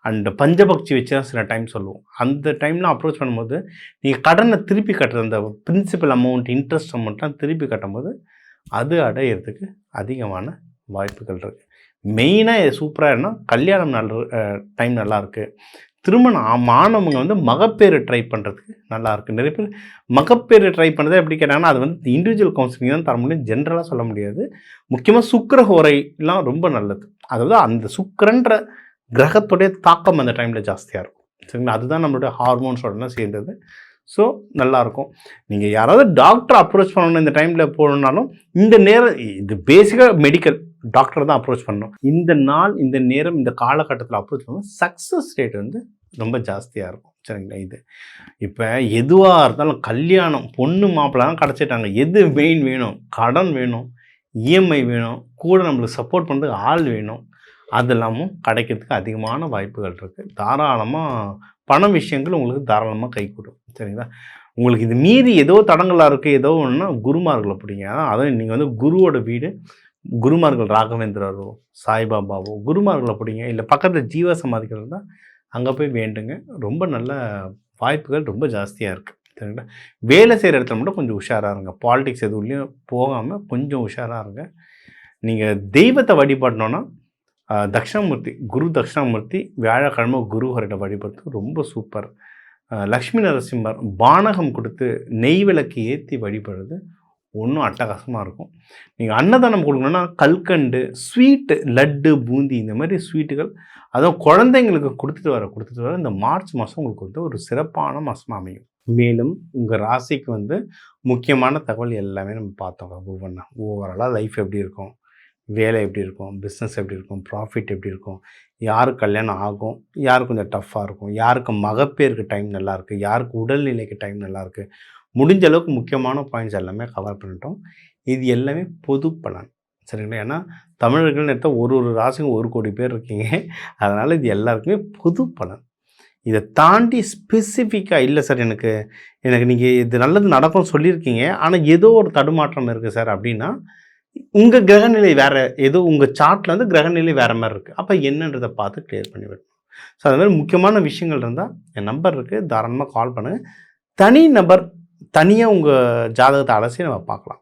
அண்ட் பஞ்சபக்ஷி வச்சு தான் சில டைம் சொல்லுவோம். அந்த டைம்லாம் அப்ரோச் பண்ணும்போது நீங்கள் கடனை திருப்பி கட்டுறது, அந்த பிரின்சிபல் அமௌண்ட், இன்ட்ரெஸ்ட் அமௌண்ட்லாம் திருப்பி கட்டும்போது அது அடையிறதுக்கு அதிகமான வாய்ப்புகள் இருக்குது. மெயினாக இது சூப்பராக இருந்தால் கல்யாணம் டைம் நல்லாயிருக்கு. திருமணம் மாணவங்க வந்து மகப்பேறு ட்ரை பண்ணுறதுக்கு நல்லாயிருக்கு. நிறைய பேர் மகப்பேறு ட்ரை பண்ணுறது எப்படி கேட்டாங்கன்னா, அது வந்து இண்டிவிஜுவல் கவுன்சிலிங் தான் தர முடியும், ஜென்ரலாக சொல்ல முடியாது. முக்கியமாக சுக்கிர ஹோரைலாம் ரொம்ப நல்லது. அதாவது அந்த சுக்கிரன்ற கிரகத்துடைய தாக்கம் அந்த டைமில் ஜாஸ்தியாக இருக்கும். சரிங்களா? அதுதான் நம்மளுடைய ஹார்மோன்ஸோடலாம் சேர்ந்தது. ஸோ நல்லாயிருக்கும். நீங்கள் யாராவது டாக்டர் அப்ரோச் பண்ணணும் இந்த டைமில் போகணுன்னாலும், இந்த நேரம் இது பேசிக்காக மெடிக்கல் டாக்டர் தான் அப்ரோச் பண்ணணும். இந்த நாள், இந்த நேரம், இந்த காலகட்டத்தில் அப்ரோச் பண்ணணும், சக்ஸஸ் ரேட் வந்து ரொம்ப ஜாஸ்தியாக இருக்கும். சரிங்களா? இது இப்போ எதுவாக இருந்தாலும் கல்யாணம், பொண்ணு மாப்பிள்ளைலாம் கிடச்சிட்டாங்க, எது மெயின் வேணும்? கடன் வேணும், இஎம்ஐ வேணும், கூட நம்மளுக்கு சப்போர்ட் பண்ணுறதுக்கு ஆள் வேணும். அதெல்லாமும் கிடைக்கிறதுக்கு அதிகமான வாய்ப்புகள் இருக்குது. தாராளமாக பண விஷயங்கள் உங்களுக்கு தாராளமாக கை கொடுக்கும். சரிங்களா? உங்களுக்கு இது மீறி ஏதோ தடங்களாக இருக்குது, ஏதோ ஒன்றுனா குருமார்களை பிடிங்க. அதான் நீங்கள் வந்து குருவோட வீடு, குருமார்கள் ராகவேந்திரரோ, சாய்பாபாவோ குருமார்களை பிடிங்க. இல்லை பக்கத்தில் ஜீவ சமாதிகள் இருந்தால் அங்கே போய் வேண்டுங்க. ரொம்ப நல்ல வாய்ப்புகள் ரொம்ப ஜாஸ்தியாக இருக்குது. சரிங்களா? வேலை செய்கிற இடத்துல மட்டும் கொஞ்சம் உஷாராக இருங்க. பாலிடிக்ஸ் எதுவுலையும் போகாமல் கொஞ்சம் உஷாராக இருங்க. நீங்கள் தெய்வத்தை வழிபடணுன்னா தட்சிணாமூர்த்தி, குரு தட்சிணாமூர்த்தி வியாழக்கிழமை குருஹரிட்ட வழிபடுறது ரொம்ப சூப்பர். லக்ஷ்மி நரசிம்மர் பானகம் கொடுத்து நெய் விளக்கு ஏற்றி வழிபடுறது ஒன்றும் அட்டகாசமாக இருக்கும். நீங்கள் அன்னதானம் கொடுக்கணுன்னா கல்கண்டு, ஸ்வீட்டு, லட்டு, பூந்தி, இந்த மாதிரி ஸ்வீட்டுகள், அதுவும் குழந்தைங்களுக்கு கொடுத்துட்டு வர இந்த மார்ச் மாதம் உங்களுக்கு வந்து ஒரு சிறப்பான மாதமாக அமையும். மேலும் உங்கள் ராசிக்கு வந்து முக்கியமான தகவல் எல்லாமே நம்ம பார்த்தோம். ஒவ்வொன்றா ஓவராலாக லைஃப் எப்படி இருக்கும், வேலை எப்படி இருக்கும், பிஸ்னஸ் எப்படி இருக்கும், ப்ராஃபிட் எப்படி இருக்கும், யாருக்கு கல்யாணம் ஆகும், யாருக்கு கொஞ்சம் டஃப்பாக இருக்கும், யாருக்கு மகப்பேருக்கு டைம் நல்லாயிருக்கு, யாருக்கு உடல்நிலைக்கு டைம் நல்லாயிருக்கு, முடிஞ்ச அளவுக்கு முக்கியமான பாயிண்ட்ஸ் எல்லாமே கவர் பண்ணிட்டோம். இது எல்லாமே பொது பலன். சரிங்களா? ஏன்னா தமிழர்கள்னு எடுத்தால் ஒரு ஒரு ராசிக்கும் 1 கோடி பேர் இருக்கீங்க. அதனால் இது எல்லாருக்குமே பொது பலன். இதை தாண்டி ஸ்பெசிஃபிக்காக இல்லை சார் எனக்கு நீங்கள் இது நல்லது நடக்கும்னு சொல்லியிருக்கீங்க, ஆனால் ஏதோ ஒரு தடுமாற்றம் இருக்குது சார் அப்படின்னா, உங்கள் கிரகநிலை வேறு, ஏதோ உங்கள் சார்ட்டில் வந்து கிரகநிலை வேறு மாதிரி இருக்குது. அப்போ என்னன்றதை பார்த்து கிளியர் பண்ணி விடணும். ஸோ அது மாதிரி முக்கியமான விஷயங்கள் இருந்தால் என் நம்பர் இருக்குது, தாராளமாக கால் பண்ணுங்கள். தனி நபர் தனியாக உங்கள் ஜாதகத்தை அலசி நம்ம பார்க்கலாம்.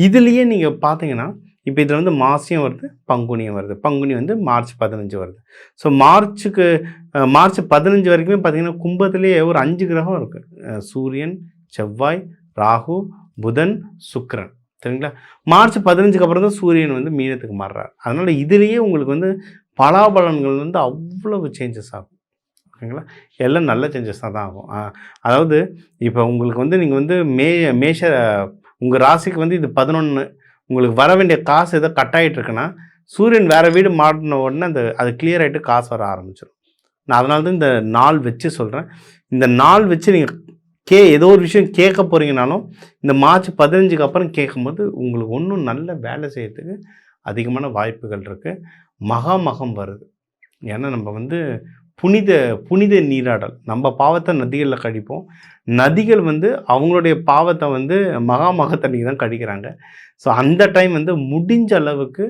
இதுலேயே நீங்கள் பார்த்தீங்கன்னா இப்போ இதில் வந்து மாசியம் வருது, பங்குனியும் வருது. பங்குனி வந்து மார்ச் 15 வருது. ஸோ மார்ச் 15 வரைக்குமே பார்த்தீங்கன்னா கும்பத்திலேயே ஒரு 5 கிரகம் இருக்குது. சூரியன், செவ்வாய், ராகு, புதன், சுக்கிரன். சரிங்களா? மார்ச் 15க்கு அப்புறம் தான் சூரியன் வந்து மீனத்துக்கு மாறுறார். அதனால் இதுலேயே உங்களுக்கு வந்து பலாபலன்கள் வந்து அவ்வளவு சேஞ்சஸ் ஆகும். ஓகேங்களா? எல்லாம் நல்ல சேஞ்சஸ் தான் ஆகும். அதாவது இப்போ உங்களுக்கு வந்து நீங்கள் வந்து மேஷ உங்கள் ராசிக்கு வந்து இது 11, உங்களுக்கு வர வேண்டிய காசு ஏதோ கட் ஆகிட்டு இருக்குன்னா, சூரியன் வேறு வீடு மாறின உடனே அது கிளியர் ஆகிட்டு காசு வர ஆரம்பிச்சிடும். நான் அதனால தான் இந்த நாள் வச்சு சொல்கிறேன். இந்த நாள் வச்சு நீங்கள் ஏதோ ஒரு விஷயம் கேட்க போகிறீங்கனாலும் இந்த மார்ச் 15க்கு அப்புறம் கேட்கும்போது உங்களுக்கு ஒன்றும் நல்ல வேலை செய்யறதுக்கு அதிகமான வாய்ப்புகள் இருக்குது. மகம் வருது. ஏன்னா நம்ம வந்து புனித நீராடல், நம்ம பாவத்தை நதிகளில் கழிப்போம். நதிகள் வந்து அவங்களுடைய பாவத்தை வந்து மக தண்ணிக்கு தான் கழிக்கிறாங்க. ஸோ அந்த டைம் வந்து முடிஞ்ச அளவுக்கு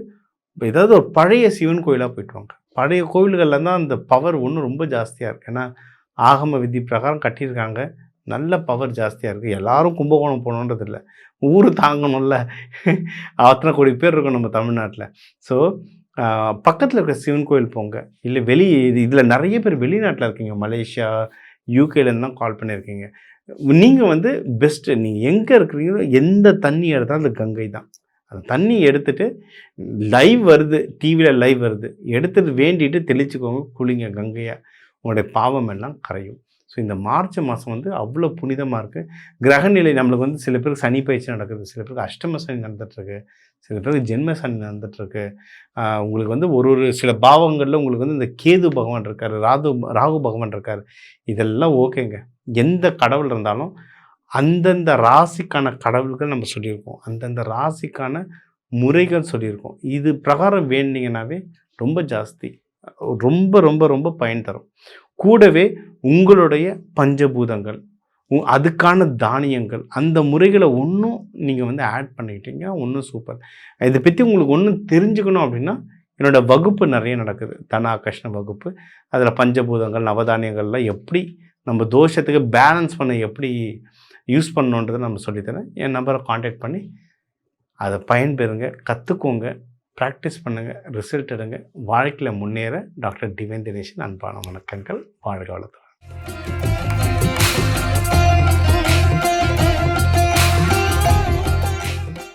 ஏதாவது ஒரு பழைய சிவன் கோயிலாக போய்ட்டு வாங்க. பழைய கோவில்களில் தான் அந்த பவர் ஒன்றும் ரொம்ப ஜாஸ்தியாக இருக்குது. ஏன்னா ஆகம விதி பிரகாரம் கட்டியிருக்காங்க, நல்ல பவர் ஜாஸ்தியாக இருக்குது. எல்லாரும் கும்பகோணம் போகணுன்றது இல்லை, ஊர் தாங்கணும்ல. அத்தனை கோடி பேர் இருக்கும் நம்ம தமிழ்நாட்டில். ஸோ பக்கத்தில் இருக்கிற சிவன் கோயில் போங்க. இல்லை இதில் நிறைய பேர் வெளிநாட்டில் இருக்கீங்க, மலேசியா, யூகேலேருந்து தான் கால் பண்ணியிருக்கீங்க. நீங்கள் வந்து பெஸ்ட்டு, நீங்கள் எங்கே இருக்கிறீங்களோ எந்த தண்ணி எடுத்தாலும் அது கங்கை தான். அந்த தண்ணி எடுத்துகிட்டு லைவ் வருது, டிவியில் லைவ் வருது, எடுத்துகிட்டு வேண்டிட்டு தெளிச்சுக்கோங்க, குளிங்க கங்கையாக. உங்களுடைய பாவம் எல்லாம் கரையும். ஸோ இந்த மார்ச் மாதம் வந்து அவ்வளோ புனிதமாக இருக்குது. கிரகநிலை நம்மளுக்கு வந்து சில பேருக்கு சனி பயிற்சி நடக்குது, சில பேருக்கு அஷ்டம சனி நடந்துகிட்ருக்கு, சில பேருக்கு ஜென்ம சனி நடந்துகிட்ருக்கு. உங்களுக்கு வந்து ஒரு சில பாவங்களில் உங்களுக்கு வந்து இந்த கேது பகவான் இருக்கார், ராகு பகவான் இருக்கார். இதெல்லாம் ஓகேங்க. எந்த கடவுள் இருந்தாலும் அந்தந்த ராசிக்கான கடவுள்கள் நம்ம சொல்லியிருக்கோம், அந்தந்த ராசிக்கான முறைகள் சொல்லியிருக்கோம். இது பிரகாரம் வேண்டிங்கன்னாவே ரொம்ப ஜாஸ்தி, ரொம்ப ரொம்ப ரொம்ப பயன் தரும். கூடவே உங்களுடைய பஞ்சபூதங்கள், அதுக்கான தானியங்கள், அந்த முறைகளை ஒன்றும் நீங்கள் வந்து ஆட் பண்ணிக்கிட்டீங்க, ஒன்றும் சூப்பர். இதை பற்றி உங்களுக்கு ஒன்றும் தெரிஞ்சுக்கணும் அப்படின்னா என்னோடய வகுப்பு நிறைய நடக்குது, தனாகர்ஷ்ண வகுப்பு. அதில் பஞ்சபூதங்கள், நவதானியங்கள்லாம் எப்படி நம்ம தோஷத்துக்கு பேலன்ஸ் பண்ண எப்படி யூஸ் பண்ணணுன்றதை நம்ம சொல்லித்தரேன். என் நம்பரை காண்டாக்ட் பண்ணி அதை பயன்பெறுங்க, கற்றுக்கோங்க, ப்ராக்டிஸ் பண்ணுங்கள், ரிசல்ட் எடுங்க. வாழ்க்கையில் முன்னேற டாக்டர் டிவைன் தினேஷன் அன்பான வணக்கங்கள். வாழ்க வளத்துடன்.